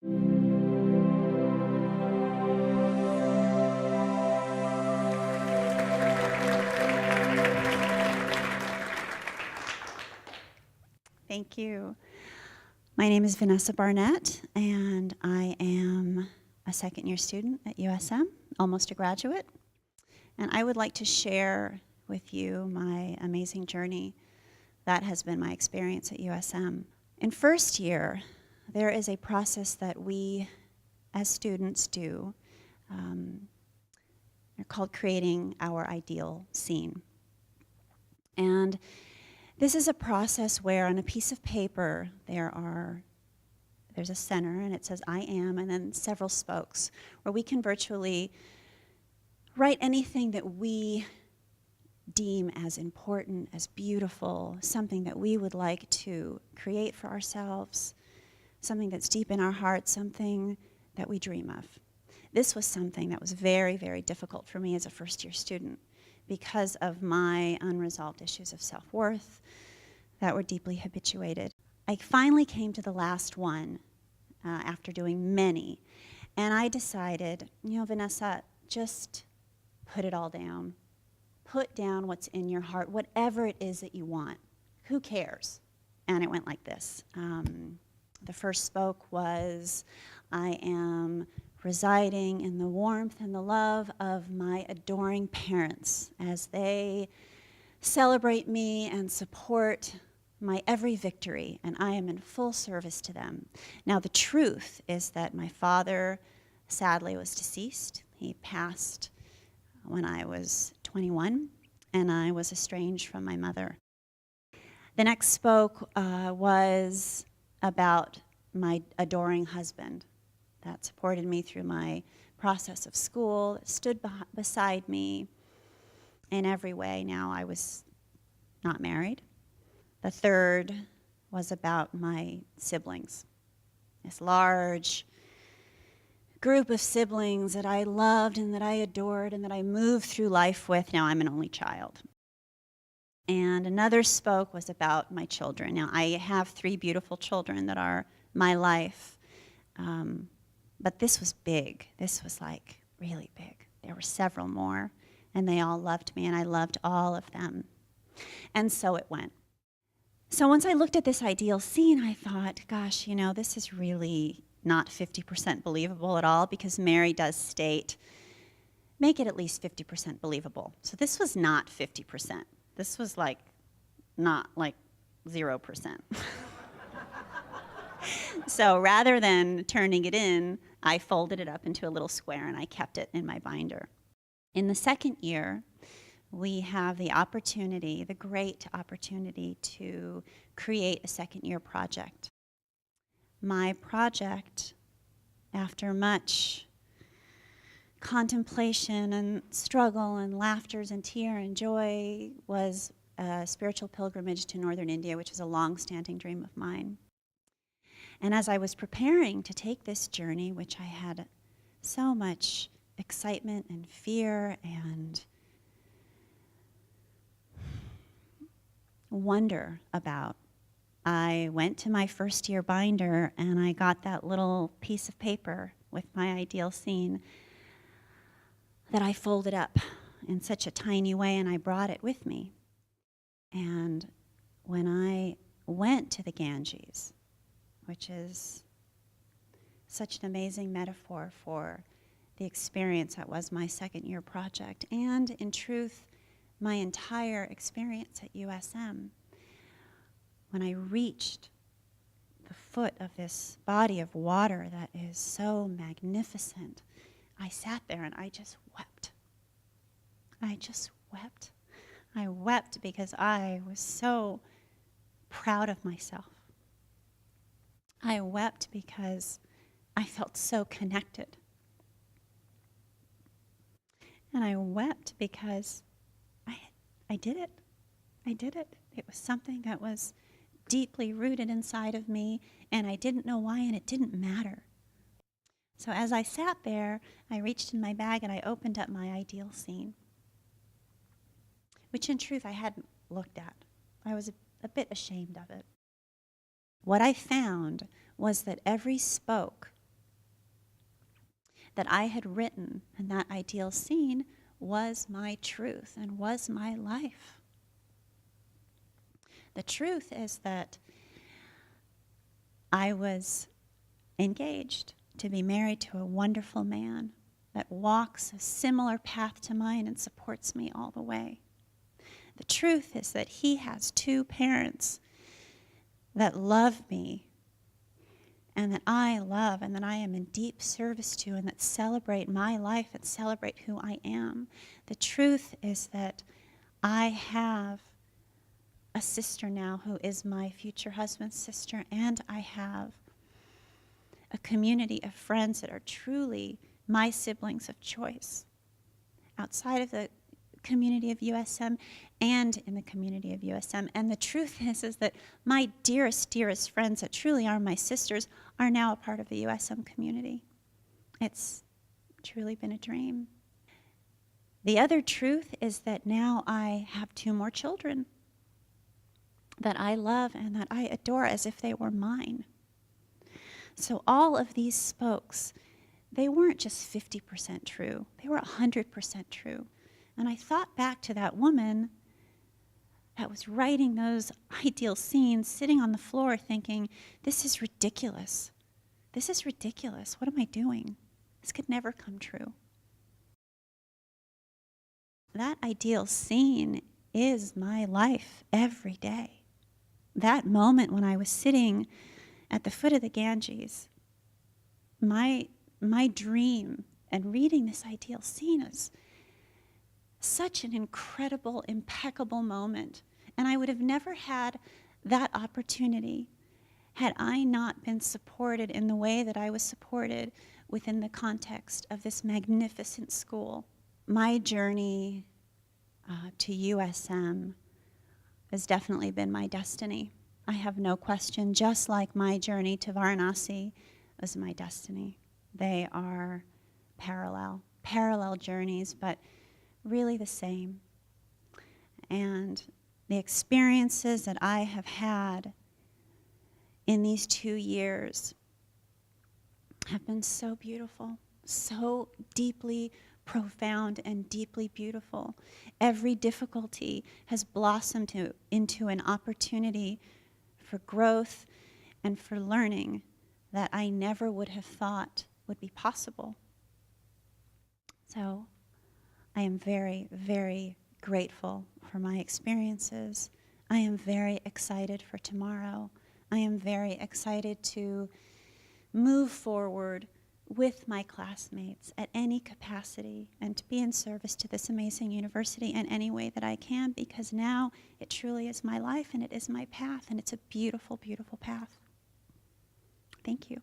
Thank you. My name is Vanessa Barnett, and I am a second-year student at USM, almost a graduate. And I would like to share with you my amazing journey that has been my experience at USM. In first year, there is a process that we as students do. They're called creating our ideal scene. And this is a process where on a piece of paper there's a center and it says I am, and then several spokes where we can virtually write anything that we deem as important, as beautiful, something that we would like to create for ourselves, something that's deep in our hearts, something that we dream of. This was something that was very, very difficult for me as a first-year student because of my unresolved issues of self-worth that were deeply habituated. I finally came to the last one after doing many, and I decided, Vanessa, just put it all down. Put down what's in your heart, whatever it is that you want. Who cares? And it went like this. The first spoke was, I am residing in the warmth and the love of my adoring parents as they celebrate me and support my every victory, and I am in full service to them. Now, the truth is that my father sadly was deceased. He passed when I was 21, and I was estranged from my mother. The next spoke was about my adoring husband that supported me through my process of school, stood beside me in every way. Now I was not married. The third was about my siblings, this large group of siblings that I loved and that I adored and that I moved through life with. Now I'm an only child. And another spoke was about my children. Now I have 3 beautiful children that are my life. But this was big. This was like really big. There were several more, and they all loved me, and I loved all of them. And so it went. So once I looked at this ideal scene, I thought, gosh, this is really not 50% believable at all, because Mary does state, make it at least 50% believable. So this was not 50%. This was not 0%. So rather than turning it in, I folded it up into a little square and I kept it in my binder. In the second year, we have the great opportunity to create a second-year project. My project, after much contemplation and struggle and laughters and tear and joy, was a spiritual pilgrimage to northern India, which is a long-standing dream of mine. And as I was preparing to take this journey, which I had so much excitement and fear and wonder about, I went to my first-year binder and I got that little piece of paper with my ideal scene that I folded up in such a tiny way, and I brought it with me. And when I went to the Ganges, which is such an amazing metaphor for the experience that was my second-year project, and in truth, my entire experience at USM. When I reached the foot of this body of water that is so magnificent, I sat there and I just wept. I just wept. I wept because I was so proud of myself. I wept because I felt so connected. And I wept because I did it. I did it. It was something that was deeply rooted inside of me, and I didn't know why, and it didn't matter. So as I sat there, I reached in my bag and I opened up my ideal scene, which in truth I hadn't looked at. I was a bit ashamed of it. What I found was that every spoke that I had written, and that ideal scene was my truth and was my life. The truth is that I was engaged to be married to a wonderful man that walks a similar path to mine and supports me all the way. The truth is that he has two parents that love me and that I love and that I am in deep service to and that celebrate my life and celebrate who I am. The truth is that I have a sister now who is my future husband's sister, and I have a community of friends that are truly my siblings of choice outside of the community of USM and in the community of USM. And the truth is that my dearest, dearest friends that truly are my sisters are now a part of the USM community. It's truly been a dream. The other truth is that now I have two more children that I love and that I adore as if they were mine. So all of these spokes, they weren't just 50% true. They were 100% true. And I thought back to that woman that was writing those ideal scenes, sitting on the floor thinking, this is ridiculous. This is ridiculous. What am I doing? This could never come true. That ideal scene is my life every day. That moment when I was sitting at the foot of the Ganges, my dream and reading this ideal scene is such an incredible, impeccable moment. And I would have never had that opportunity had I not been supported in the way that I was supported within the context of this magnificent school. My journey to USM has definitely been my destiny. I have no question, just like my journey to Varanasi was my destiny. They are parallel journeys, but really the same. And the experiences that I have had in these 2 years have been so beautiful, so deeply profound and deeply beautiful. Every difficulty has blossomed into an opportunity for growth and for learning that I never would have thought would be possible. So I am very, very grateful for my experiences. I am very excited for tomorrow. I am very excited to move forward with my classmates at any capacity and to be in service to this amazing university in any way that I can, because now it truly is my life and it is my path, and it's a beautiful, beautiful path. Thank you.